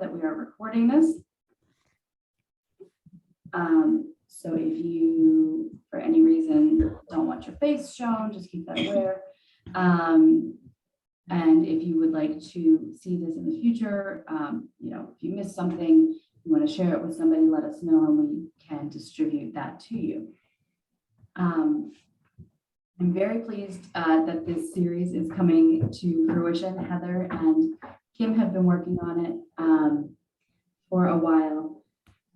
that we are recording this. So if you, for any reason, don't want your face shown, just keep that aware. And if you would like to see this in the future, if you miss something, you want to share it with somebody, let us know and we can distribute that to you. I'm very pleased that this series is coming to fruition. Heather and Kim have been working on it for a while.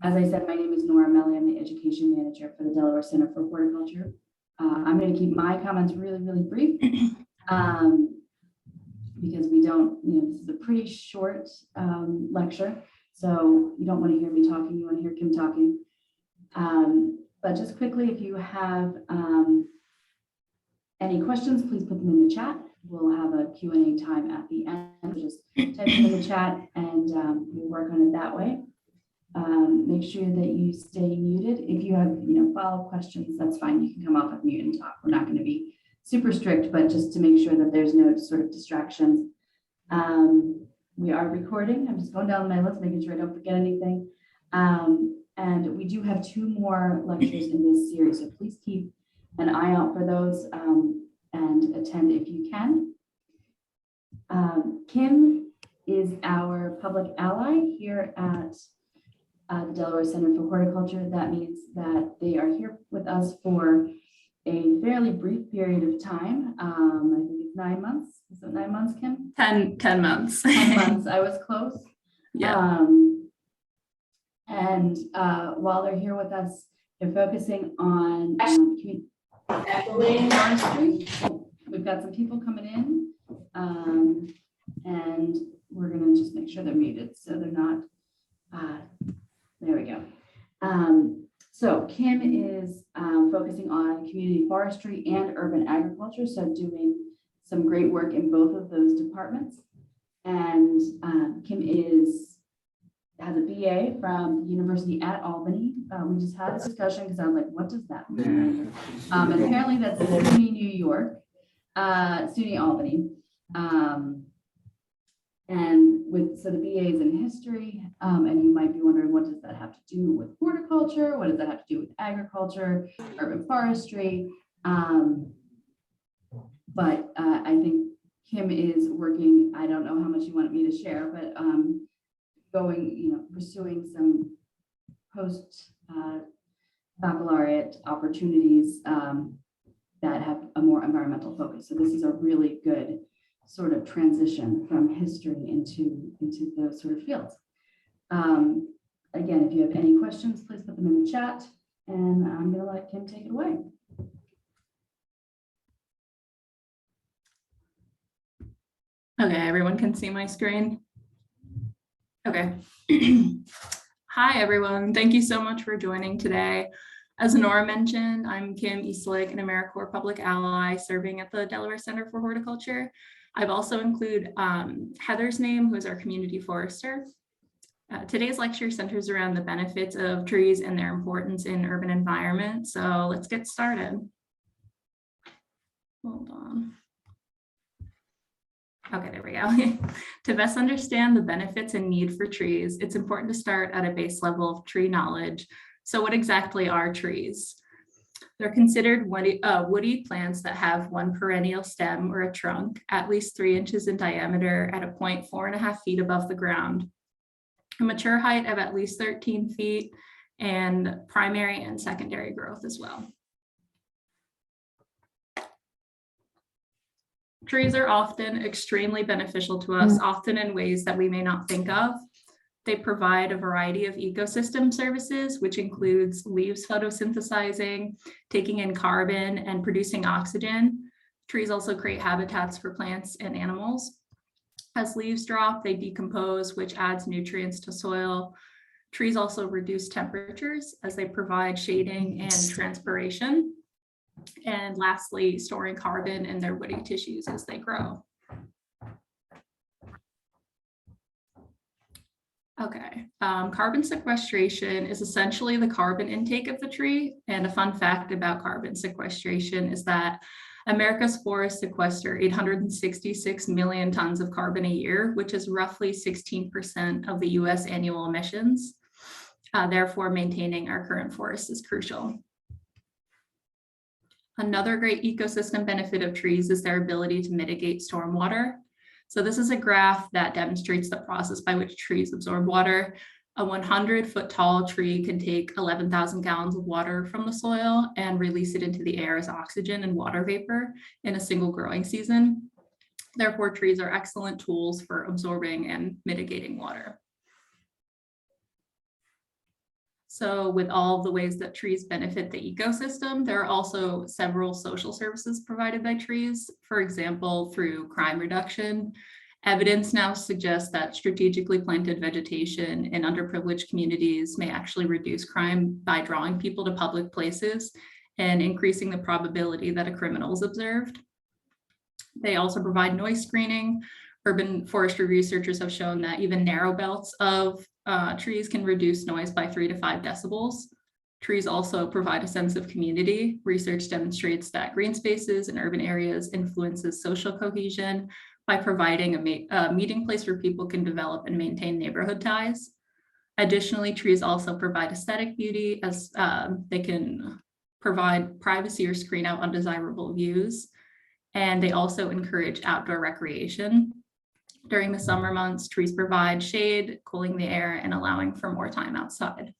As I said, my name is Nora Melly. I'm the Education Manager for the Delaware Center for Horticulture. I'm going to keep my comments really, really brief because we don't, this is a pretty short lecture. So you don't want to hear me talking, you want to hear Kim talking. But just quickly, if you have any questions, please put them in the chat. We'll have a Q&A time at the end. Just type them in the chat and we'll work on it that way. Make sure that you stay muted. If you have follow-up questions, that's fine. You can come off of mute and talk. We're not going to be super strict, but just to make sure that there's no sort of distractions. We are recording. I'm just going down my list, making sure I don't forget anything. And we do have 2 more lectures in this series, so please keep an eye out for those and attend if you can. Kim is our public ally here at the Delaware Center for Horticulture. That means that they are here with us for a fairly brief period of time. I think it's 9 months. Is it 9 months, Kim? 10 months. 10 months. I was close. Yeah. While they're here with us, they're focusing on forestry. We've got some people coming in, and we're going to just make sure they're muted so they're not. There we go. So Kim is focusing on community forestry and urban agriculture, so doing some great work in both of those departments. And Kim has a BA from the University at Albany. We just had a discussion because I was like, what does that mean? And apparently that's SUNY New York, SUNY Albany. So the BA is in history, and you might be wondering, what does that have to do with horticulture? What does that have to do with agriculture, urban forestry? But I think Kim is working, I don't know how much you want me to share, but pursuing some post baccalaureate opportunities that have a more environmental focus. So this is a really good sort of transition from history into those sort of fields. Again, if you have any questions, please put them in the chat, and I'm going to let Kim take it away. Okay, everyone can see my screen. Okay. Hi, everyone. Thank you so much for joining today. As Nora mentioned, I'm Kim Eastlick, an AmeriCorps Public Ally serving at the Delaware Center for Horticulture. I've also included Heather's name, who is our community forester. Today's lecture centers around the benefits of trees and their importance in urban environment. So let's get started. Hold on. Okay, there we go. To best understand the benefits and need for trees, it's important to start at a base level of tree knowledge. So what exactly are trees? They're considered woody plants that have one perennial stem or a trunk at least 3 inches in diameter at a point 4.5 feet above the ground, a mature height of at least 13 feet, and primary and secondary growth as well. Trees are often extremely beneficial to us, often in ways that we may not think of. They provide a variety of ecosystem services, which includes leaves photosynthesizing, taking in carbon, and producing oxygen. Trees also create habitats for plants and animals. As leaves drop, they decompose, which adds nutrients to soil. Trees also reduce temperatures as they provide shading and transpiration. And lastly, storing carbon in their woody tissues as they grow. Okay, carbon sequestration is essentially the carbon intake of the tree. And a fun fact about carbon sequestration is that America's forests sequester 866 million tons of carbon a year, which is roughly 16% of the US annual emissions. Therefore, maintaining our current forests is crucial. Another great ecosystem benefit of trees is their ability to mitigate stormwater. So this is a graph that demonstrates the process by which trees absorb water. A 100-foot tall tree can take 11,000 gallons of water from the soil and release it into the air as oxygen and water vapor in a single growing season. Therefore, trees are excellent tools for absorbing and mitigating water. So with all of the ways that trees benefit the ecosystem, there are also several social services provided by trees. For example, through crime reduction. Evidence now suggests that strategically planted vegetation in underprivileged communities may actually reduce crime by drawing people to public places and increasing the probability that a criminal is observed. They also provide noise screening. Urban forestry researchers have shown that even narrow belts of trees can reduce noise by 3 to 5 decibels. Trees also provide a sense of community. Research demonstrates that green spaces in urban areas influences social cohesion by providing a meeting place where people can develop and maintain neighborhood ties. Additionally, trees also provide aesthetic beauty as they can provide privacy or screen out undesirable views. And they also encourage outdoor recreation. During the summer months, trees provide shade, cooling the air, and allowing for more time outside.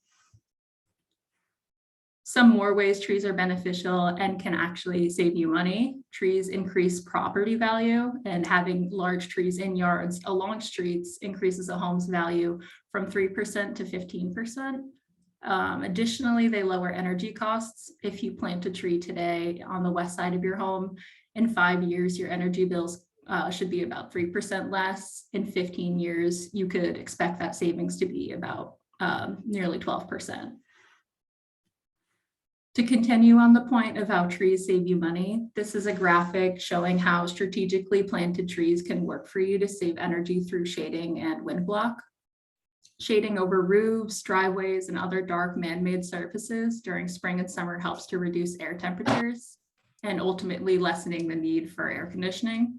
Some more ways trees are beneficial and can actually save you money. Trees increase property value, and having large trees in yards along streets increases a home's value from 3% to 15%. Additionally, they lower energy costs. If you plant a tree today on the west side of your home, in 5 years, your energy bills should be about 3% less. In 15 years, you could expect that savings to be about nearly 12%. To continue on the point of how trees save you money, this is a graphic showing how strategically planted trees can work for you to save energy through shading and wind block. Shading over roofs, driveways, and other dark man-made surfaces during spring and summer helps to reduce air temperatures and ultimately lessening the need for air conditioning.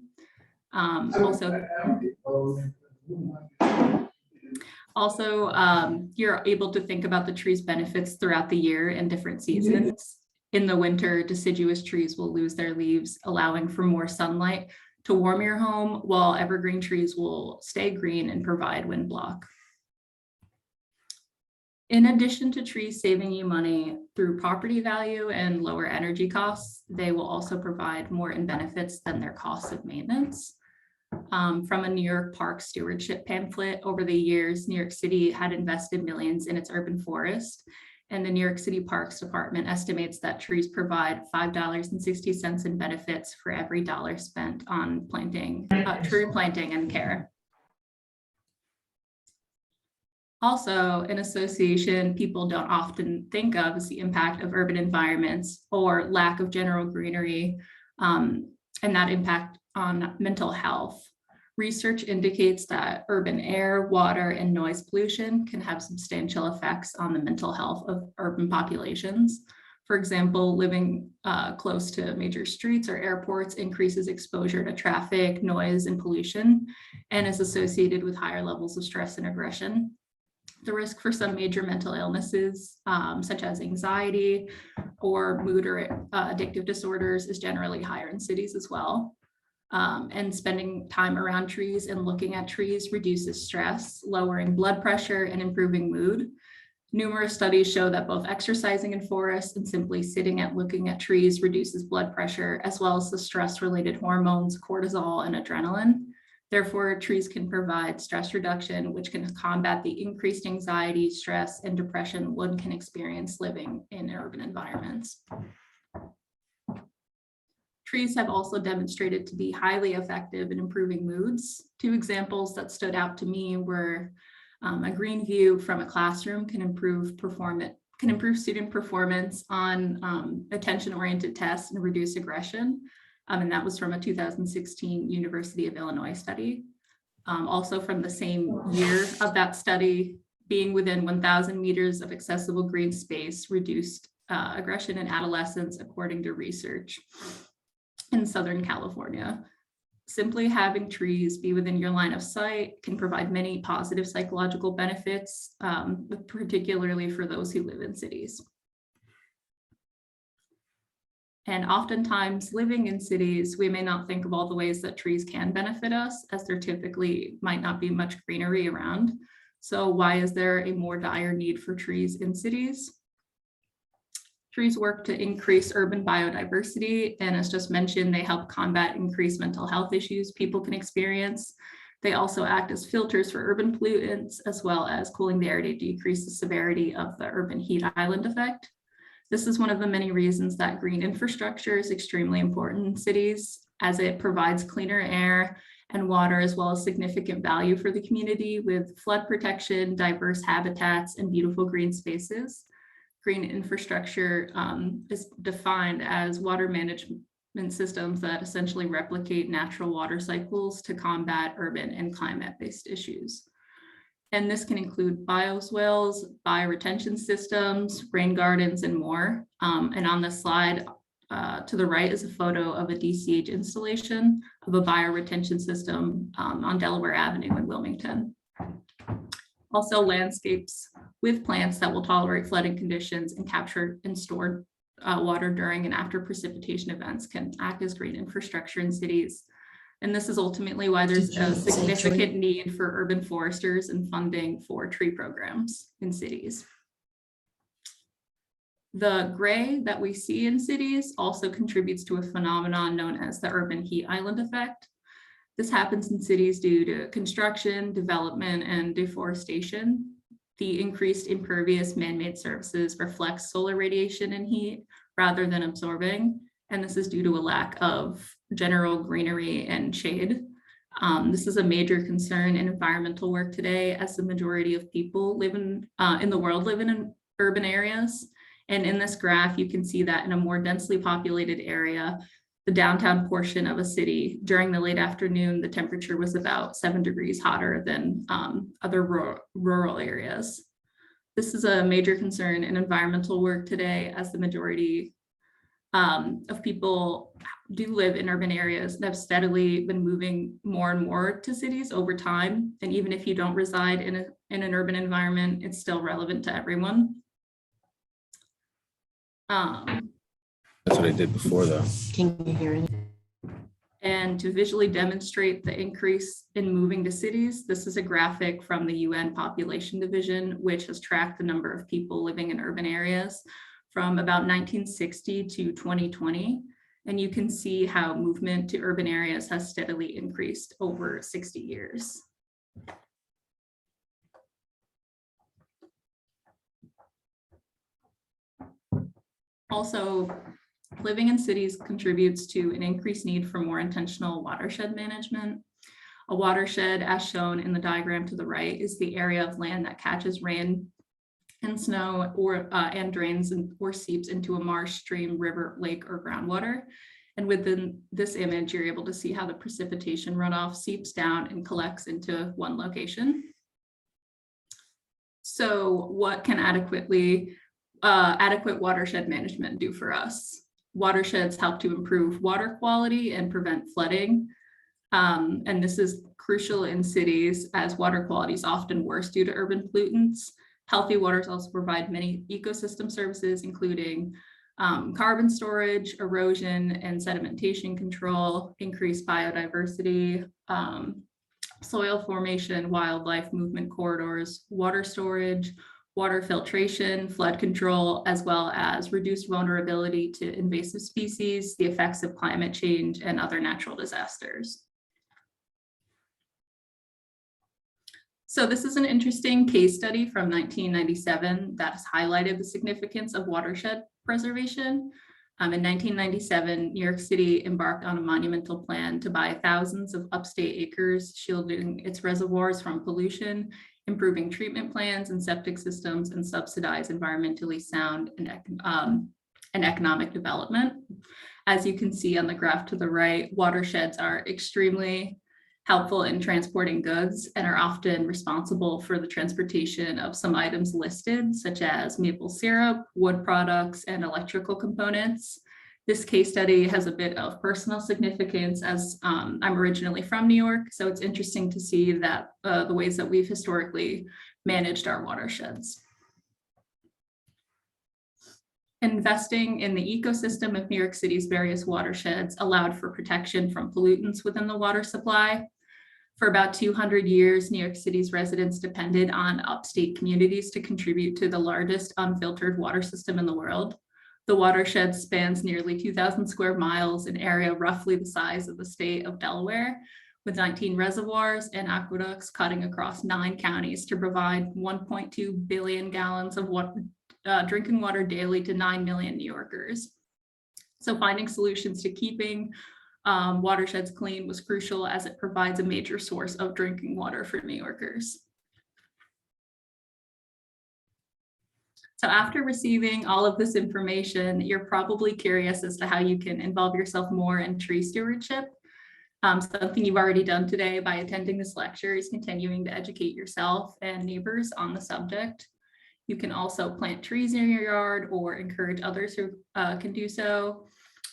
You're able to think about the tree's benefits throughout the year in different seasons. In the winter, deciduous trees will lose their leaves, allowing for more sunlight to warm your home, while evergreen trees will stay green and provide wind block. In addition to trees saving you money through property value and lower energy costs, they will also provide more in benefits than their costs of maintenance. From a New York Park stewardship pamphlet, over the years, New York City had invested millions in its urban forest, and the New York City Parks Department estimates that trees provide $5.60 in benefits for every dollar spent on tree planting and care. Also, an association people don't often think of is the impact of urban environments or lack of general greenery, and that impact on mental health. Research indicates that urban air, water, and noise pollution can have substantial effects on the mental health of urban populations. For example, living close to major streets or airports increases exposure to traffic, noise, and pollution, and is associated with higher levels of stress and aggression. The risk for some major mental illnesses, such as anxiety or mood or addictive disorders, is generally higher in cities as well. And spending time around trees and looking at trees reduces stress, lowering blood pressure and improving mood. Numerous studies show that both exercising in forests and simply sitting and looking at trees reduces blood pressure, as well as the stress-related hormones, cortisol, and adrenaline. Therefore, trees can provide stress reduction, which can combat the increased anxiety, stress, and depression one can experience living in urban environments. Trees have also demonstrated to be highly effective in improving moods. 2 examples that stood out to me were a green view from a classroom can improve student performance on attention-oriented tests and reduce aggression. And that was from a 2016 University of Illinois study. Also from the same year of that study, being within 1,000 meters of accessible green space reduced aggression in adolescents, according to research. in Southern California. Simply having trees be within your line of sight can provide many positive psychological benefits, particularly for those who live in cities. And oftentimes living in cities, we may not think of all the ways that trees can benefit us, as there typically might not be much greenery around. So why is there a more dire need for trees in cities? Trees work to increase urban biodiversity, and as just mentioned, they help combat increased mental health issues people can experience. They also act as filters for urban pollutants, as well as cooling the air to decrease the severity of the urban heat island effect. This is one of the many reasons that green infrastructure is extremely important in cities, as it provides cleaner air and water, as well as significant value for the community with flood protection, diverse habitats, and beautiful green spaces. Green infrastructure is defined as water management systems that essentially replicate natural water cycles to combat urban and climate-based issues. And this can include bioswales, bioretention systems, rain gardens, and more. And on this slide to the right is a photo of a DCH installation of a bioretention system on Delaware Avenue in Wilmington. Also, landscapes with plants that will tolerate flooding conditions and capture and store water during and after precipitation events can act as green infrastructure in cities. And this is ultimately why there's a significant need for urban foresters and funding for tree programs in cities. The gray that we see in cities also contributes to a phenomenon known as the urban heat island effect. This happens in cities due to construction, development, and deforestation. The increased impervious man-made surfaces reflect solar radiation and heat rather than absorbing. And this is due to a lack of general greenery and shade. This is a major concern in environmental work today, as the majority of people live in the world live in urban areas. And in this graph, you can see that in a more densely populated area, the downtown portion of a city, during the late afternoon, the temperature was about 7 degrees hotter than other rural areas. This is a major concern in environmental work today, as the majority of people do live in urban areas and have steadily been moving more and more to cities over time. And even if you don't reside in an urban environment, it's still relevant to everyone. That's what I did before, though. Can you hear it? And to visually demonstrate the increase in moving to cities, this is a graphic from the UN Population Division, which has tracked the number of people living in urban areas from about 1960 to 2020. And you can see how movement to urban areas has steadily increased over 60 years. Also, living in cities contributes to an increased need for more intentional watershed management. A watershed, as shown in the diagram to the right, is the area of land that catches rain and snow and drains or seeps into a marsh, stream, river, lake, or groundwater. And within this image, you're able to see how the precipitation runoff seeps down and collects into one location. So what can adequate watershed management do for us? Watersheds help to improve water quality and prevent flooding. And this is crucial in cities, as water quality is often worse due to urban pollutants. Healthy waters also provide many ecosystem services, including carbon storage, erosion and sedimentation control, increased biodiversity, soil formation, wildlife movement corridors, water storage, water filtration, flood control, as well as reduced vulnerability to invasive species, the effects of climate change, and other natural disasters. So this is an interesting case study from 1997 that has highlighted the significance of watershed preservation. In 1997, New York City embarked on a monumental plan to buy thousands of upstate acres, shielding its reservoirs from pollution, improving treatment plans and septic systems, and subsidize environmentally sound and economic development. As you can see on the graph to the right, watersheds are extremely helpful in transporting goods and are often responsible for the transportation of some items listed, such as maple syrup, wood products, and electrical components. This case study has a bit of personal significance as I'm originally from New York, so it's interesting to see that the ways that we've historically managed our watersheds. Investing in the ecosystem of New York City's various watersheds allowed for protection from pollutants within the water supply. For about 200 years, New York City's residents depended on upstate communities to contribute to the largest unfiltered water system in the world. The watershed spans nearly 2,000 square miles, an area roughly the size of the state of Delaware, with 19 reservoirs and aqueducts cutting across 9 counties to provide 1.2 billion gallons of drinking water daily to 9 million New Yorkers. So finding solutions to keeping watersheds clean was crucial, as it provides a major source of drinking water for New Yorkers. So after receiving all of this information, you're probably curious as to how you can involve yourself more in tree stewardship. Something you've already done today by attending this lecture is continuing to educate yourself and neighbors on the subject. You can also plant trees in your yard or encourage others who can do so.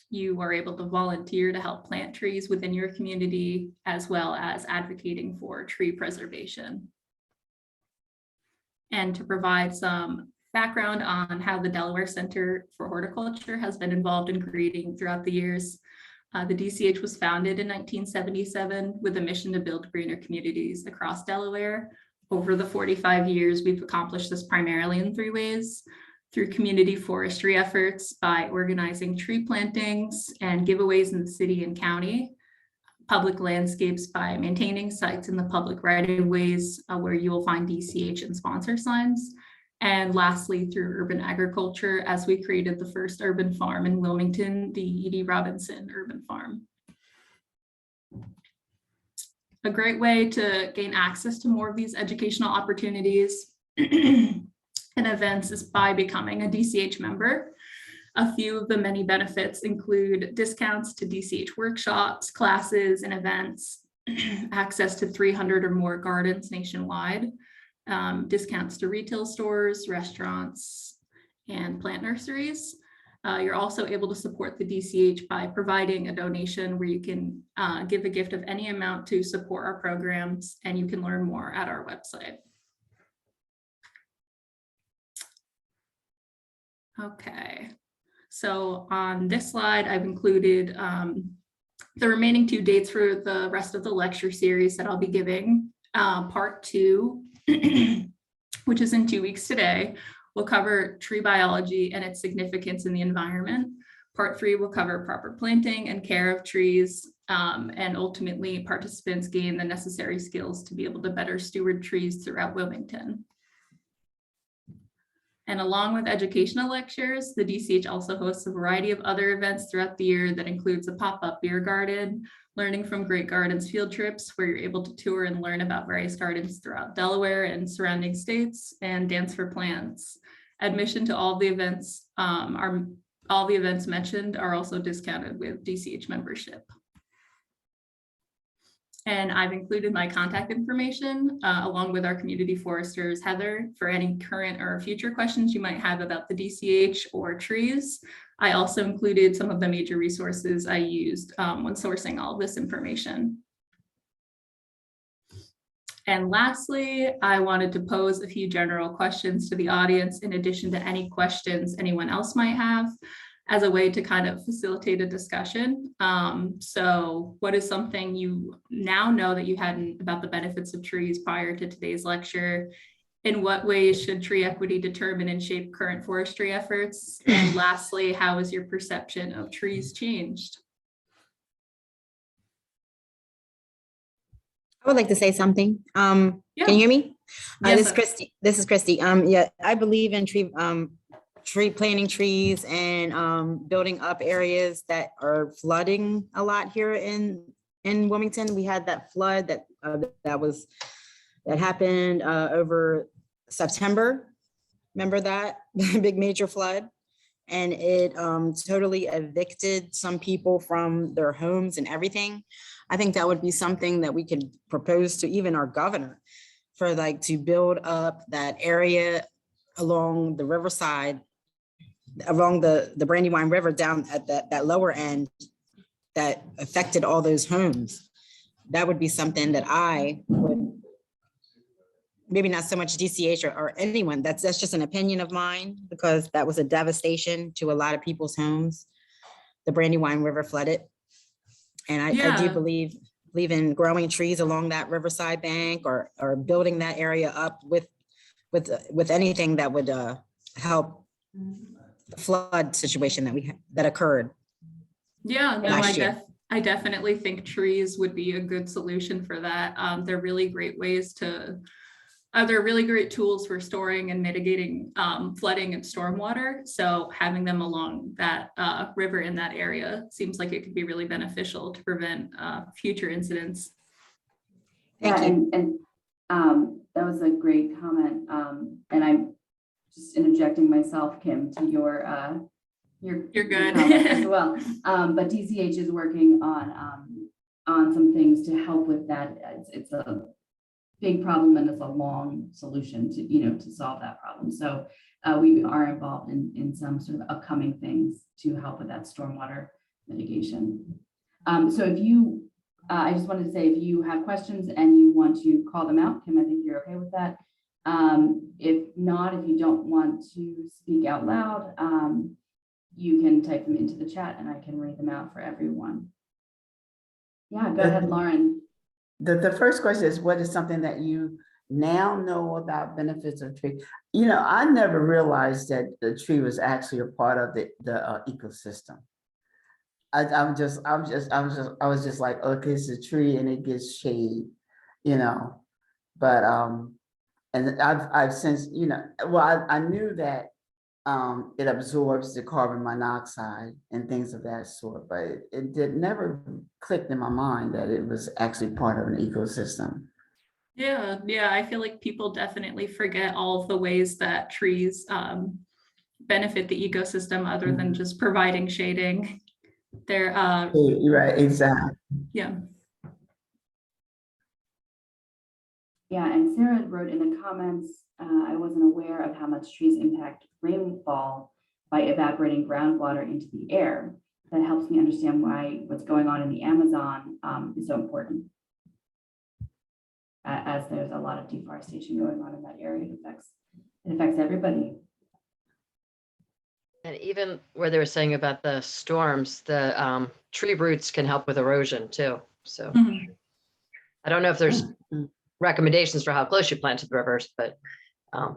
You are able to volunteer to help plant trees within your community, as well as advocating for tree preservation. And to provide some background on how the Delaware Center for Horticulture has been involved in greening throughout the years. The DCH was founded in 1977 with a mission to build greener communities across Delaware. Over the 45 years, we've accomplished this primarily in 3 ways: through community forestry efforts by organizing tree plantings and giveaways in the city and county, public landscapes by maintaining sites in the public right-of-ways where you will find DCH and sponsor signs, and lastly, through urban agriculture, as we created the first urban farm in Wilmington, the E.D. Robinson Urban Farm. A great way to gain access to more of these educational opportunities and events is by becoming a DCH member. A few of the many benefits include discounts to DCH workshops, classes, and events, access to 300 or more gardens nationwide, discounts to retail stores, restaurants, and plant nurseries. You're also able to support the DCH by providing a donation where you can give a gift of any amount to support our programs, and you can learn more at our website. Okay, so on this slide, I've included the remaining 2 dates for the rest of the lecture series that I'll be giving. Part 2, which is in 2 weeks today, will cover tree biology and its significance in the environment. Part 3 will cover proper planting and care of trees, and ultimately participants gain the necessary skills to be able to better steward trees throughout Wilmington. And along with educational lectures, the DCH also hosts a variety of other events throughout the year that includes a pop-up beer garden, learning from Great Gardens field trips, where you're able to tour and learn about various gardens throughout Delaware and surrounding states, and Dance for Plants. Admission to all the events mentioned are also discounted with DCH membership. And I've included my contact information along with our community foresters, Heather, for any current or future questions you might have about the DCH or trees. I also included some of the major resources I used when sourcing all of this information. And lastly, I wanted to pose a few general questions to the audience in addition to any questions anyone else might have, as a way to kind of facilitate a discussion. So what is something you now know that you hadn't about the benefits of trees prior to today's lecture? In what ways should tree equity determine and shape current forestry efforts? And lastly, how has your perception of trees changed? I would like to say something. Yeah. Can you hear me? Yes, This is Christy. This is Christy. Yeah, I believe in tree planting trees and building up areas that are flooding a lot here in Wilmington. We had that flood that happened over September. Remember that big major flood? And it totally evicted some people from their homes and everything. I think that would be something that we could propose to even our governor, for to build up that area along the riverside along the Brandywine River down at that lower end that affected all those homes. That would be something that I would, maybe not so much DCH or anyone, that's just an opinion of mine, because that was a devastation to a lot of people's homes. The Brandywine River flooded. And I do Yeah. believe in growing trees along that riverside bank or building that area up with anything that would help the flood situation that occurred. Yeah, no, last year. I definitely think trees would be a good solution for that. They're really great ways to, they're really great tools for storing and mitigating flooding and stormwater. So having them along that river in that area seems like it could be really beneficial to prevent future incidents. Yeah, and that was a great comment. And I'm just interjecting myself, Kim, to your You're good. comment as well. But DCH is working on some things to help with that. It's a big problem and it's a long solution to solve that problem. So we are involved in some sort of upcoming things to help with that stormwater mitigation. So if you, I just wanted to say, if you have questions and you want to call them out, Kim, I think you're okay with that. If not, if you don't want to speak out loud, you can type them into the chat and I can read them out for everyone. Yeah, go ahead, Lauren. The first question is, what is something that you now know about benefits of tree? I never realized that the tree was actually a part of the ecosystem. I was just like, okay, it's a tree and it gets shade, but and I've since, I knew that it absorbs the carbon monoxide and things of that sort, but it never clicked in my mind that it was actually part of an ecosystem. Yeah, I feel like people definitely forget all of the ways that trees benefit the ecosystem other than just providing shading. They're right, exactly. Yeah. Yeah, and Sarah wrote in the comments, I wasn't aware of how much trees impact rainfall by evaporating groundwater into the air. That helps me understand why what's going on in the Amazon is so important. As there's a lot of deforestation going on in that area, it affects everybody. And even where they were saying about the storms, the tree roots can help with erosion too. So I don't know if there's recommendations for how close you plant to the rivers, but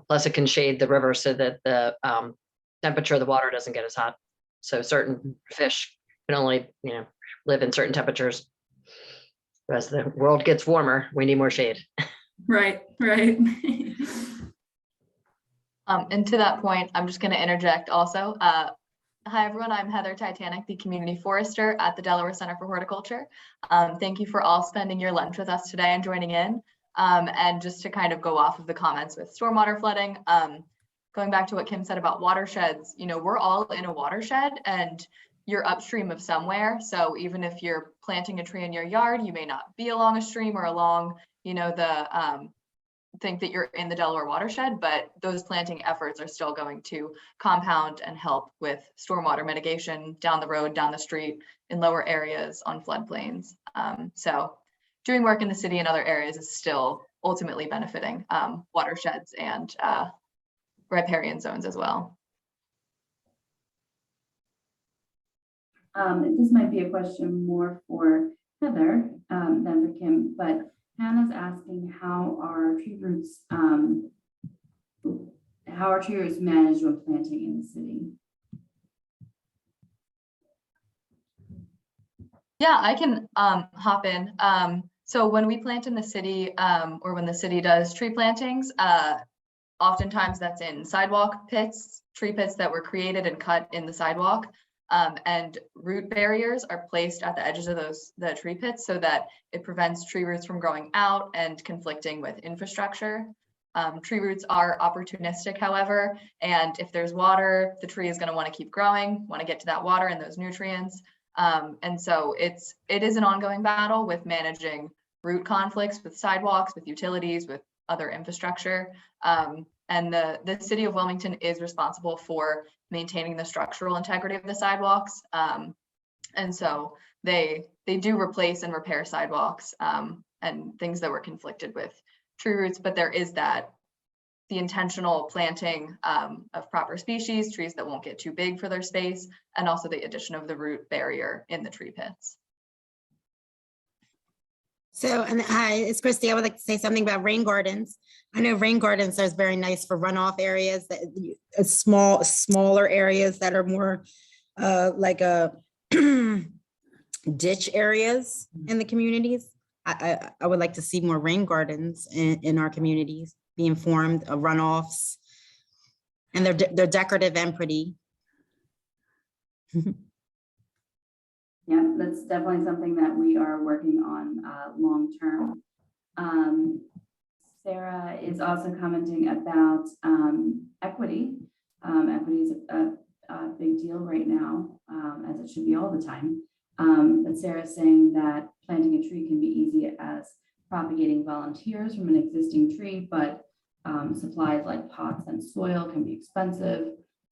plus it can shade the river so that the temperature of the water doesn't get as hot. So certain fish can only, live in certain temperatures. As the world gets warmer, we need more shade. Right. And to that point, I'm just going to interject also. Hi, everyone. I'm Heather Titanic, the community forester at the Delaware Center for Horticulture. Thank you for all spending your lunch with us today and joining in. And just to kind of go off of the comments with stormwater flooding, going back to what Kim said about watersheds, we're all in a watershed and you're upstream of somewhere. So even if you're planting a tree in your yard, you may not be along a stream or along, think that you're in the Delaware watershed, but those planting efforts are still going to compound and help with stormwater mitigation down the road, down the street, in lower areas on floodplains. So doing work in the city and other areas is still ultimately benefiting watersheds and riparian zones as well. This might be a question more for Heather than for Kim, but Hannah's asking how are tree roots managed when planting in the city? Yeah, I can hop in. So when we plant in the city or when the city does tree plantings, oftentimes that's in sidewalk pits, tree pits that were created and cut in the sidewalk. And root barriers are placed at the edges of the tree pits so that it prevents tree roots from growing out and conflicting with infrastructure. Tree roots are opportunistic, however, and if there's water, the tree is going to want to keep growing, want to get to that water and those nutrients. And so it is an ongoing battle with managing root conflicts with sidewalks, with utilities, with other infrastructure. And And the city of Wilmington is responsible for maintaining the structural integrity of the sidewalks. And so they do replace and repair sidewalks and things that were conflicted with tree roots, but there is the intentional planting of proper species, trees that won't get too big for their space, and also the addition of the root barrier in the tree pits. So, and hi, it's Christy. I would like to say something about rain gardens. I know rain gardens are very nice for runoff areas, that smaller areas that are more like a ditch areas in the communities. I would like to see more rain gardens in our communities, being formed of runoffs. And they're decorative and pretty. Yeah, that's definitely something that we are working on long-term. Sarah is also commenting about equity. Equity is a big deal right now, as it should be all the time. But Sarah's saying that planting a tree can be easy as propagating volunteers from an existing tree, but supplies like pots and soil can be expensive.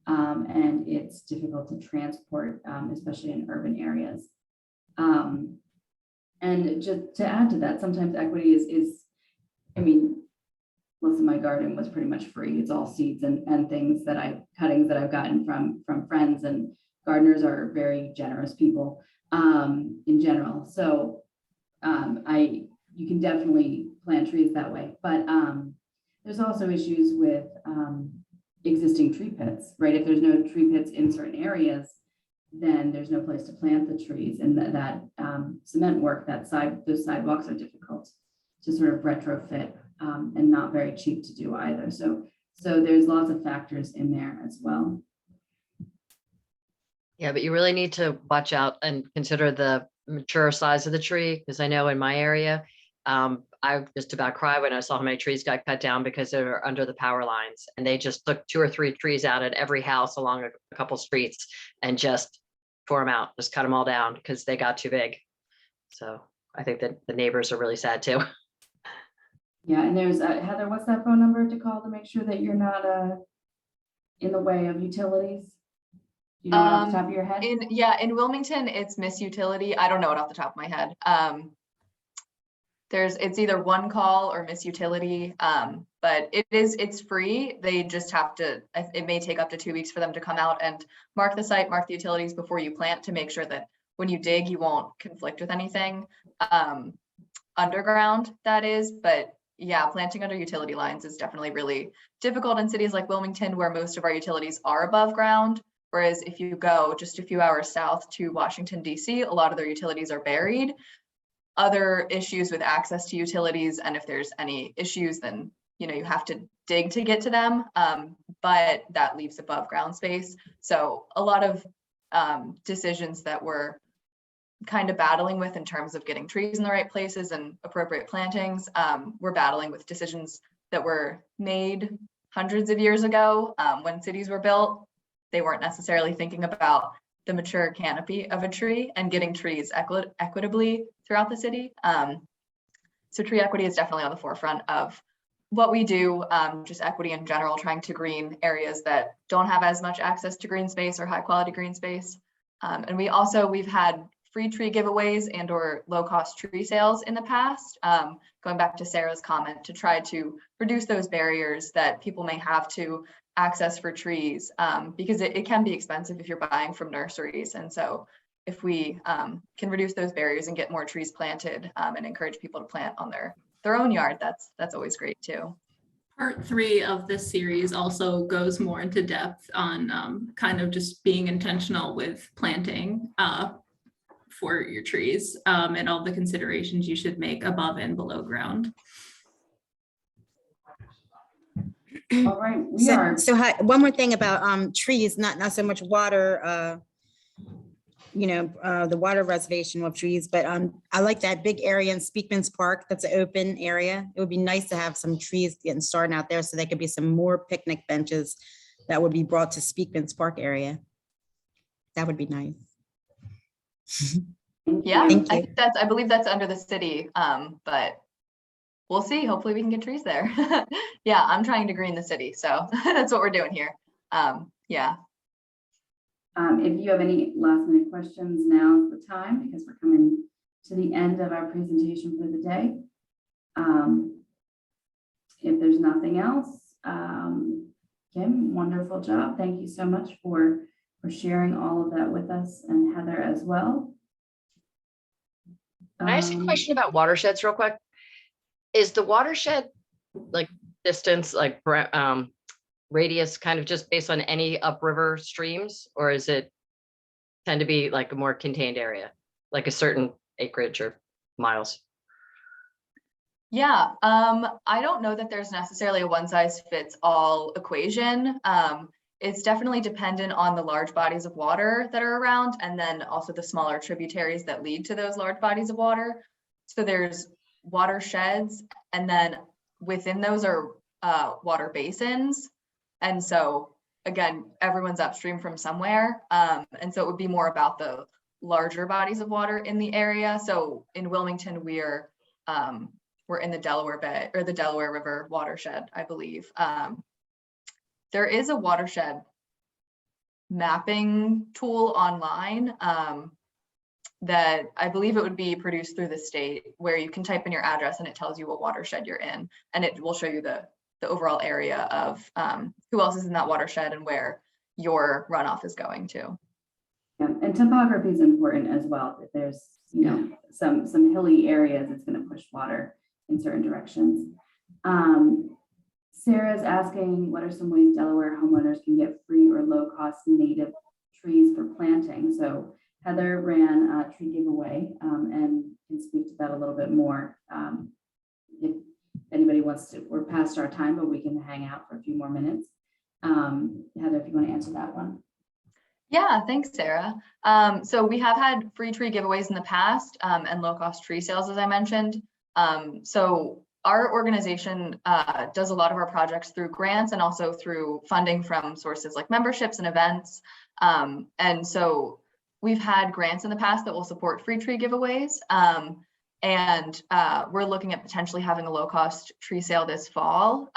And it's difficult to transport, especially in urban areas. And just to add to that, sometimes equity is, I mean, most of my garden was pretty much free. It's all seeds and things that cuttings that I've gotten from friends, and gardeners are very generous people in general. So you can definitely plant trees that way, but there's also issues with existing tree pits, right? If there's no tree pits in certain areas, then there's no place to plant the trees, and that cement work, those sidewalks are difficult to sort of retrofit and not very cheap to do either. So there's lots of factors in there as well. Yeah, but you really need to watch out and consider the mature size of the tree, because I know in my area, I just about cried when I saw how many trees got cut down because they were under the power lines, and they just took 2 or 3 trees out at every house along a couple streets and just tore them out, just cut them all down because they got too big. So I think that the neighbors are really sad too. Yeah, and there's Heather, what's that phone number to call to make sure that you're not in the way of utilities? You know, off the top of your head? In Wilmington, it's Miss Utility. I don't know it off the top of my head. It's either one call or Miss Utility, but it's free. They just have to, it may take up to 2 weeks for them to come out and mark the site, mark the utilities before you plant, to make sure that when you dig, you won't conflict with anything underground, that is. But yeah, planting under utility lines is definitely really difficult in cities like Wilmington, where most of our utilities are above ground. Whereas if you go just a few hours south to Washington, D.C., a lot of their utilities are buried. Other issues with access to utilities, and if there's any issues, then you have to dig to get to them, but that leaves above ground space. So a lot of decisions that we're kind of battling with in terms of getting trees in the right places and appropriate plantings, we're battling with decisions that were made hundreds of years ago when cities were built. They weren't necessarily thinking about the mature canopy of a tree and getting trees equitably throughout the city. So tree equity is definitely on the forefront of what we do, just equity in general, trying to green areas that don't have as much access to green space or high quality green space. And we've had free tree giveaways and or low cost tree sales in the past, going back to Sarah's comment, to try to reduce those barriers that people may have to access for trees, because it can be expensive if you're buying from nurseries. And so if we can reduce those barriers and get more trees planted and encourage people to plant on their own yard, that's always great too. Part 3 of this series also goes more into depth on kind of just being intentional with planting for your trees and all the considerations you should make above and below ground. All right, So one more thing about trees, not so much water, the water reservation of trees, but I like that big area in Speakman's Park. That's an open area. It would be nice to have some trees getting started out there, so there could be some more picnic benches that would be brought to Speakman's Park area. That would be nice. Yeah, Thank you. I believe that's under the city, but we'll see. Hopefully we can get trees there. Yeah, I'm trying to green the city, so that's what we're doing here. Yeah. If you have any last minute questions, now's the time because we're coming to the end of our presentation for the day. If there's nothing else, Kim, wonderful job. Thank you so much for sharing all of that with us, and Heather as well. Can I ask a question about watersheds real quick? Is the watershed like distance, like radius kind of just based on any upriver streams, or is it tend to be like a more contained area, like a certain acreage or miles? Yeah, I don't know that there's necessarily a one size fits all equation. It's definitely dependent on the large bodies of water that are around, and then also the smaller tributaries that lead to those large bodies of water. So there's watersheds, and then within those are water basins. And so again, everyone's upstream from somewhere. And so it would be more about the larger bodies of water in the area. So in Wilmington, we're in the Delaware Bay or the Delaware River watershed, I believe. There is a watershed mapping tool online that I believe it would be produced through the state, where you can type in your address and it tells you what watershed you're in, and it will show you the overall area of who else is in that watershed and where your runoff is going to. Yeah, and topography is important as well. If there's, you know, some hilly areas, it's going to push water in certain directions. Sarah's asking, what are some ways Delaware homeowners can get free or low cost native trees for planting? So Heather ran a tree giveaway and can speak to that a little bit more. If anybody wants to, we're past our time, but we can hang out for a few more minutes. Heather, if you want to answer that one. Yeah, thanks, Sarah. So we have had free tree giveaways in the past and low cost tree sales, as I mentioned. So our organization does a lot of our projects through grants and also through funding from sources like memberships and events. And so we've had grants in the past that will support free tree giveaways. And we're looking at potentially having a low cost tree sale this fall.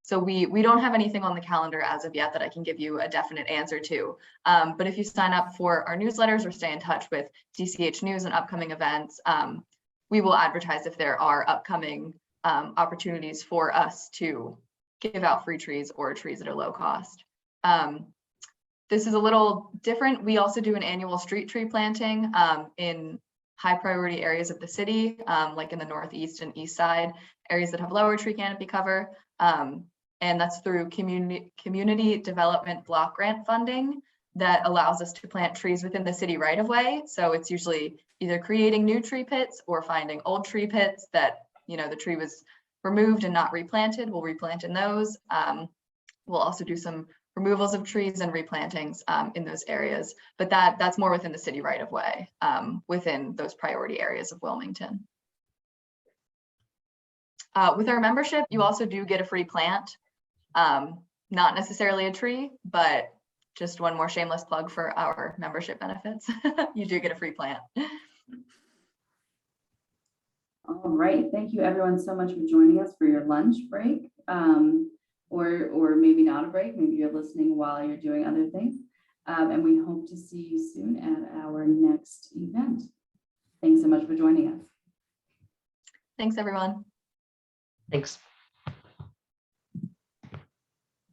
So we don't have anything on the calendar as of yet that I can give you a definite answer to. But if you sign up for our newsletters or stay in touch with DCH News and upcoming events, we will advertise if there are upcoming opportunities for us to give out free trees or trees that are low cost. This is a little different. We also do an annual street tree planting in high priority areas of the city, like in the northeast and east side, areas that have lower tree canopy cover. And that's through community development block grant funding that allows us to plant trees within the city right of way. So it's usually either creating new tree pits or finding old tree pits that, you know, the tree was removed and not replanted. We'll replant in those. We'll also do some removals of trees and replantings in those areas, but that's more within the city right of way, within those priority areas of Wilmington. With our membership, you also do get a free plant, not necessarily a tree, but just one more shameless plug for our membership benefits. You do get a free plant. All right, thank you everyone so much for joining us for your lunch break, or maybe not a break, maybe you're listening while you're doing other things. And we hope to see you soon at our next event. Thanks so much for joining us. Thanks, everyone. Thanks.